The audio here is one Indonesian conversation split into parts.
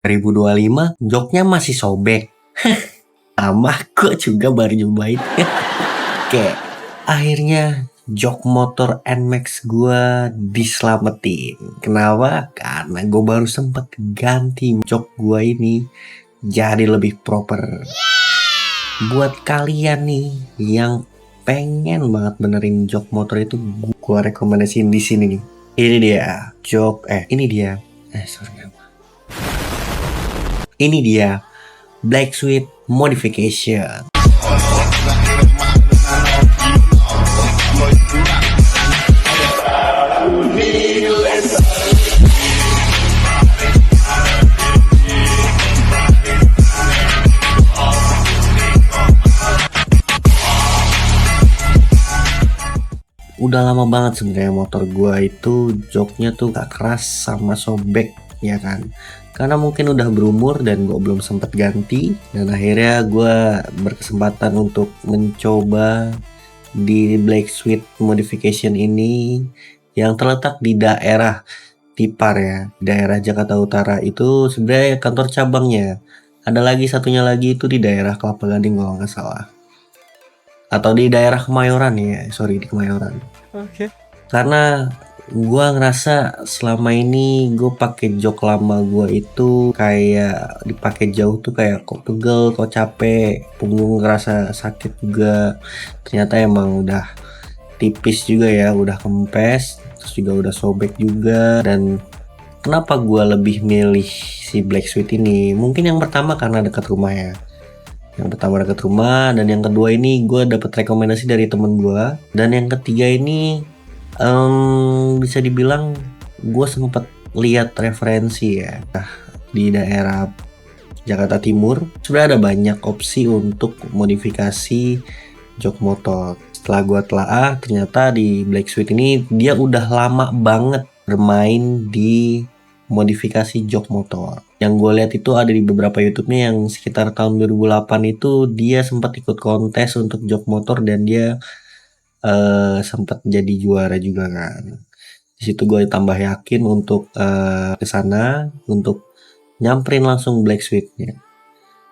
2025 joknya masih sobek. Sama gue juga baru nyobain. Kayak akhirnya jok motor NMAX gue diselamatin. Kenapa? Karena gue baru sempet ganti jok gue ini jadi lebih proper. Buat kalian nih yang pengen banget benerin jok motor itu, gue rekomendasiin di sini nih. Ini dia jok, ini dia Black Sweet Modification. Udah lama banget sebenarnya motor gua itu joknya tuh gak keras sama sobek, ya kan? Karena mungkin udah berumur dan gua belum sempet ganti, dan akhirnya gua berkesempatan untuk mencoba di Black Sweet Modification ini yang terletak di daerah Tipar ya, daerah Jakarta Utara. Itu sebenarnya kantor cabangnya. Ada lagi satunya lagi itu di daerah Kelapa Gading kalau nggak salah. Atau di daerah Kemayoran ya, sorry, di Kemayoran. Oke. Karena gua ngerasa selama ini gue pakai jok lama gua itu kayak dipakai jauh tuh kayak kok pegel, kok capek, punggung ngerasa sakit juga. Ternyata emang udah tipis juga ya, udah kempes, terus juga udah sobek juga. Dan kenapa gua lebih milih si Black Sweet ini? Mungkin yang pertama karena dekat rumah ya. Yang pertama dekat rumah, dan yang kedua ini gue dapet rekomendasi dari temen gue, dan yang ketiga ini bisa dibilang gue sempet lihat referensi ya di daerah Jakarta Timur. Sudah ada banyak opsi untuk modifikasi jok motor. Setelah gue telaah, ternyata di Black Sweet ini dia udah lama banget bermain di modifikasi jok motor. Yang gue lihat itu ada di beberapa YouTube-nya yang sekitar tahun 2008 itu dia sempat ikut kontes untuk jok motor dan dia sempat jadi juara juga kan. Di situ gue tambah yakin untuk ke sana untuk nyamperin langsung Black Sweet-nya.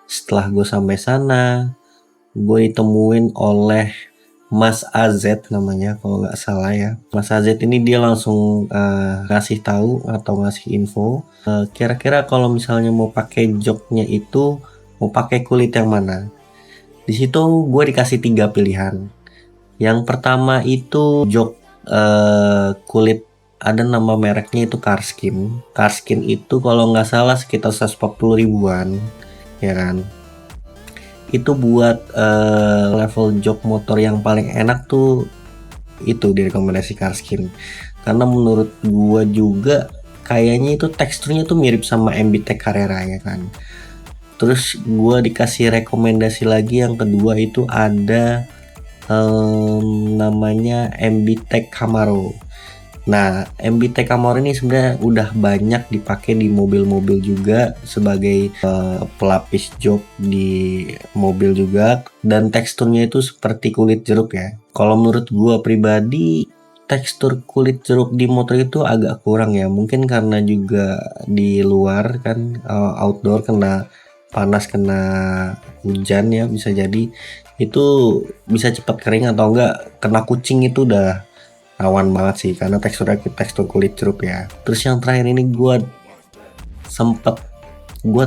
Setelah gue sampai sana, gue ditemuin oleh Mas AZ namanya kalau nggak salah ya. Mas AZ ini dia langsung ngasih tahu atau ngasih info kira-kira kalau misalnya mau pakai joknya itu mau pakai kulit yang mana. Di situ gue dikasih 3 pilihan. Yang pertama itu jok kulit, ada nama mereknya itu Karskin. Karskin itu kalau nggak salah sekitar 140 ribuan ya kan. Itu buat level jok motor yang paling enak tuh itu direkomendasi Karskin. Karena menurut gua juga kayaknya itu teksturnya tuh mirip sama MB-Tech Carrera ya kan. Terus gua dikasih rekomendasi lagi yang kedua itu ada namanya MB-Tech Camaro. Nah, MB-Tech Camaro ini sebenarnya udah banyak dipakai di mobil-mobil juga sebagai pelapis jok di mobil juga, dan teksturnya itu seperti kulit jeruk ya. Kalau menurut gua pribadi tekstur kulit jeruk di motor itu agak kurang ya, mungkin karena juga di luar kan outdoor kena panas, kena hujan ya, bisa jadi itu bisa cepat kering atau enggak kena kucing itu udah rawan banget sih karena tekstur kulit jeruk ya. Terus yang terakhir ini gue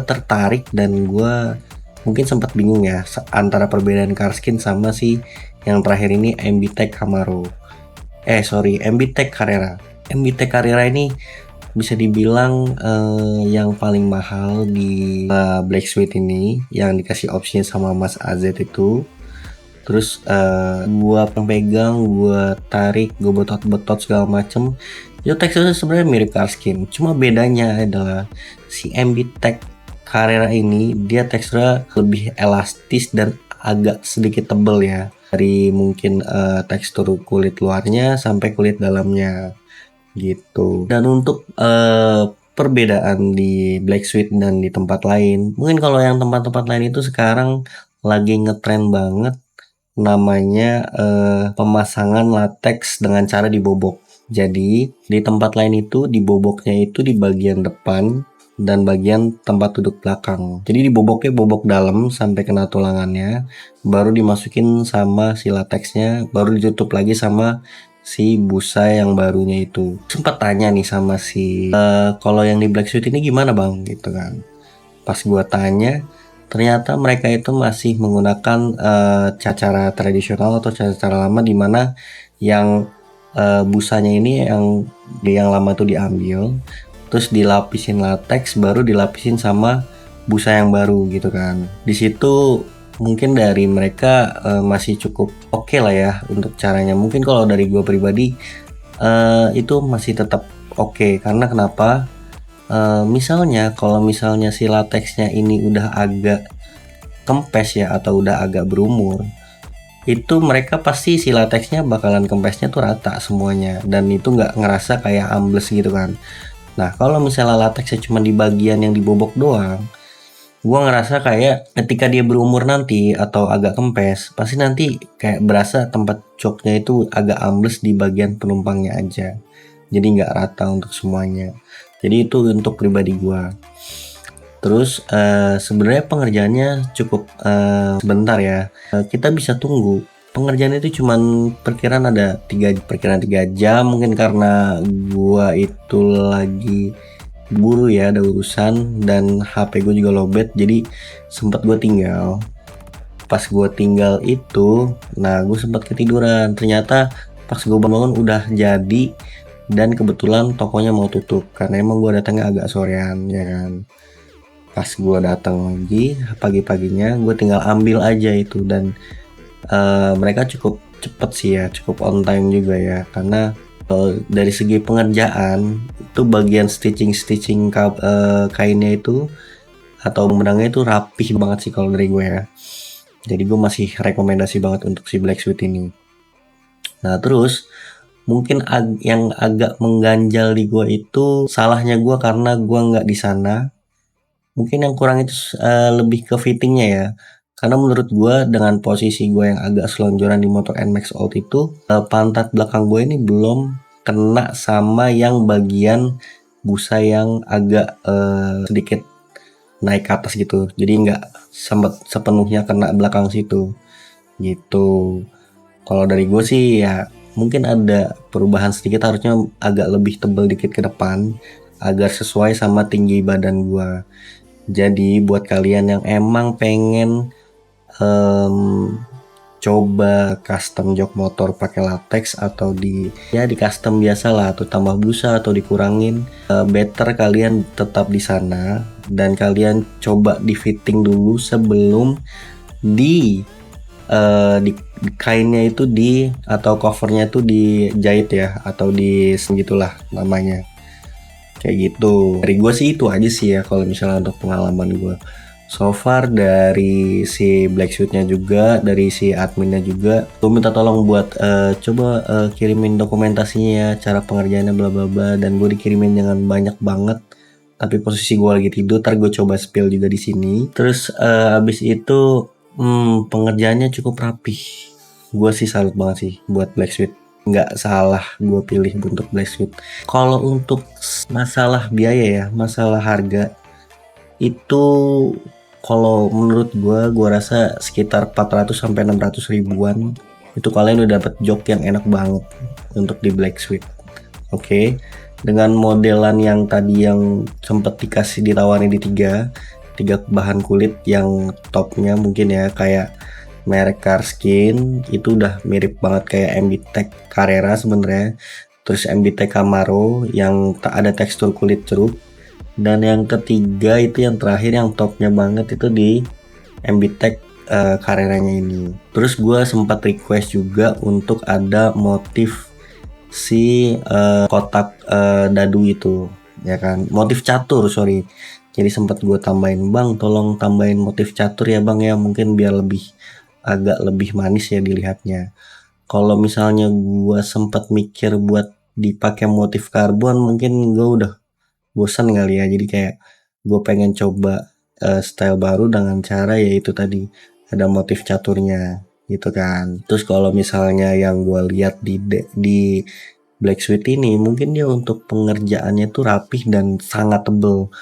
tertarik dan gue mungkin sempat bingung ya antara perbedaan Karskin sama si yang terakhir ini MB-Tech Camaro. MB-Tech Carrera. MB-Tech Carrera ini bisa dibilang yang paling mahal di Black Sweet ini yang dikasih opsinya sama Mas AZ itu. Terus gua pegang, gua tarik, gua betot-betot segala macem. Itu teksturnya sebenarnya mirip Karskin, cuma bedanya adalah si MB-Tech Carrera ini dia teksturnya lebih elastis dan agak sedikit tebel ya, dari mungkin tekstur kulit luarnya sampai kulit dalamnya gitu. Dan untuk perbedaan di Black Sweet dan di tempat lain, mungkin kalau yang tempat-tempat lain itu sekarang lagi ngetren banget namanya pemasangan latex dengan cara dibobok. Jadi di tempat lain itu diboboknya itu di bagian depan dan bagian tempat duduk belakang. Jadi diboboknya bobok dalam sampai kena tulangannya, baru dimasukin sama si lateksnya, baru ditutup lagi sama si busa yang barunya itu. Sempat tanya nih sama si kalau yang di Black Suite ini gimana bang gitu kan. Pas gua tanya, ternyata mereka itu masih menggunakan cara tradisional atau cara lama, di mana yang busanya ini yang lama tuh diambil, terus dilapisin lateks, baru dilapisin sama busa yang baru gitu kan. Di situ mungkin dari mereka masih cukup oke lah ya untuk caranya. Mungkin kalau dari gue pribadi itu masih tetap oke. Karena kenapa? Misalnya kalau misalnya si lateksnya ini udah agak kempes ya, atau udah agak berumur, itu mereka pasti si lateksnya bakalan kempesnya tuh rata semuanya, dan itu nggak ngerasa kayak ambles gitu kan. Nah kalau misalnya lateksnya cuma di bagian yang dibobok doang, gua ngerasa kayak ketika dia berumur nanti atau agak kempes, pasti nanti kayak berasa tempat joknya itu agak ambles di bagian penumpangnya aja, jadi nggak rata untuk semuanya. Jadi itu untuk pribadi gua. Terus sebenarnya pengerjaannya cukup sebentar ya. Kita bisa tunggu. Pengerjaan itu cuman perkiraan 3 jam, mungkin karena gua itu lagi buru ya, ada urusan, dan HP gue juga lowbat, jadi sempat gue tinggal. Pas gue tinggal itu, nah gue sempat ketiduran. Ternyata pas gue bangun udah jadi, dan kebetulan tokonya mau tutup karena emang gue datangnya agak sorean ya kan. Pas gue datang lagi pagi-paginya, gue tinggal ambil aja itu, dan mereka cukup cepet sih ya, cukup on time juga ya, karena dari segi pengerjaan itu bagian stitching kainnya itu atau benangnya itu rapih banget sih kalau dari gue ya. Jadi gue masih rekomendasi banget untuk si Black Suite ini. Nah terus mungkin yang agak mengganjal di gue itu salahnya gue karena gue nggak di sana. Mungkin yang kurang itu lebih ke fittingnya ya. Karena menurut gue dengan posisi gue yang agak selonjoran di motor NMAX Old itu, pantat belakang gue ini belum kena sama yang bagian busa yang agak sedikit naik ke atas gitu. Jadi nggak sepenuhnya kena belakang situ gitu. Kalau dari gue sih ya mungkin ada perubahan sedikit, harusnya agak lebih tebal dikit ke depan agar sesuai sama tinggi badan gue. Jadi buat kalian yang emang pengen coba custom jok motor pakai latex atau di custom biasa lah, atau tambah busa atau dikurangin, better kalian tetap di sana dan kalian coba di fitting dulu sebelum di kainnya itu atau covernya itu dijahit ya, atau segitulah namanya. Kayak gitu. Dari gue sih itu aja sih ya kalau misalnya untuk pengalaman gue. So far dari si Black Suite-nya juga, dari si adminnya juga, gue minta tolong buat coba kirimin dokumentasinya, cara pengerjaannya bla bla bla, dan gue dikirimin dengan banyak banget. Tapi posisi gue lagi tidur, ntar gue coba spill juga di sini. Terus abis itu pengerjaannya cukup rapih. Gue sih salut banget sih buat Black Suite. Nggak salah gue pilih untuk Black Suite. Kalau untuk masalah biaya ya, masalah harga, itu kalau menurut gue rasa sekitar 400 sampai 600 ribuan itu kalian udah dapet jok yang enak banget untuk di Black Suite. Oke. Dengan modelan yang tadi yang sempet ditawarin di tiga bahan kulit, yang topnya mungkin ya kayak merek Carskin, itu udah mirip banget kayak MB-Tech Carrera sebenarnya. Terus MB-Tech Camaro yang tak ada tekstur kulit ceruk, dan yang ketiga itu yang terakhir yang topnya banget itu di MB-Tech Carrera-nya ini. Terus gue sempat request juga untuk ada motif si kotak dadu itu ya kan, motif catur, sorry. Jadi sempat gue tambahin, bang tolong tambahin motif catur ya bang ya, mungkin biar agak lebih manis ya dilihatnya. Kalau misalnya gue sempat mikir buat dipakai motif karbon, mungkin gue udah bosan kali ya. Jadi kayak gue pengen coba style baru dengan cara yaitu tadi ada motif caturnya gitu kan. Terus kalau misalnya yang gue lihat di Black Suite ini, mungkin dia untuk pengerjaannya tuh rapih dan sangat tebel.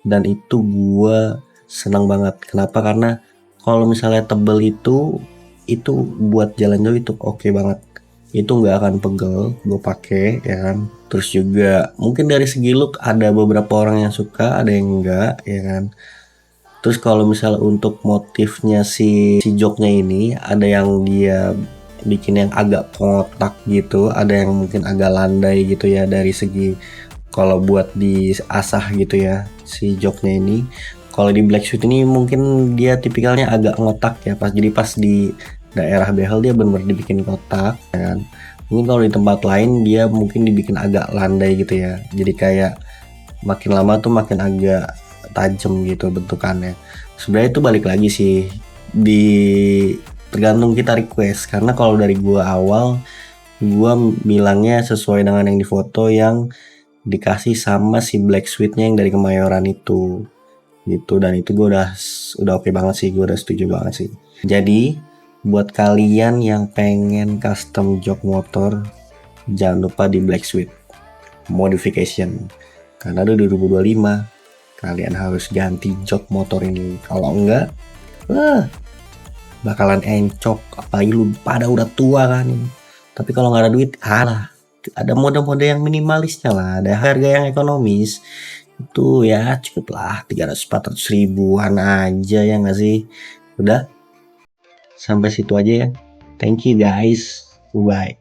dan itu gua senang banget. Kenapa? Karena kalau misalnya tebel itu buat jalan jauh itu oke banget. Itu nggak akan pegel gue pakai ya kan. Terus juga mungkin dari segi look ada beberapa orang yang suka, ada yang enggak ya kan. Terus kalau misalnya untuk motifnya si joknya ini ada yang dia bikin yang agak kotak gitu, ada yang mungkin agak landai gitu ya dari segi kalau buat diasah gitu ya si joknya ini. Kalau di Black Suite ini mungkin dia tipikalnya agak ngotak ya, jadi pas di daerah behel dia benar-benar dibikin kotak ya kan. Mungkin kalau di tempat lain dia mungkin dibikin agak landai gitu ya, jadi kayak makin lama tuh makin agak tajam gitu bentukannya. Sebenarnya itu balik lagi sih di tergantung kita request, karena kalau dari gua awal gua bilangnya sesuai dengan yang di foto yang dikasih sama si Black Suite-nya yang dari Kemayoran itu gitu, dan itu gue udah oke banget sih, gue udah setuju banget sih. Jadi buat kalian yang pengen custom jok motor, jangan lupa di Black Suite modification, karena udah 2025 kalian harus ganti jok motor ini. Kalau enggak bakalan encok, apalagi lu pada udah tua kan ini. Tapi kalau nggak ada duit, alah, ada mode-mode yang minimalisnya lah, ada harga yang ekonomis itu ya cukup lah 300-400 ribuan aja ya nggak sih. Udah sampai situ aja ya, thank you guys, bye.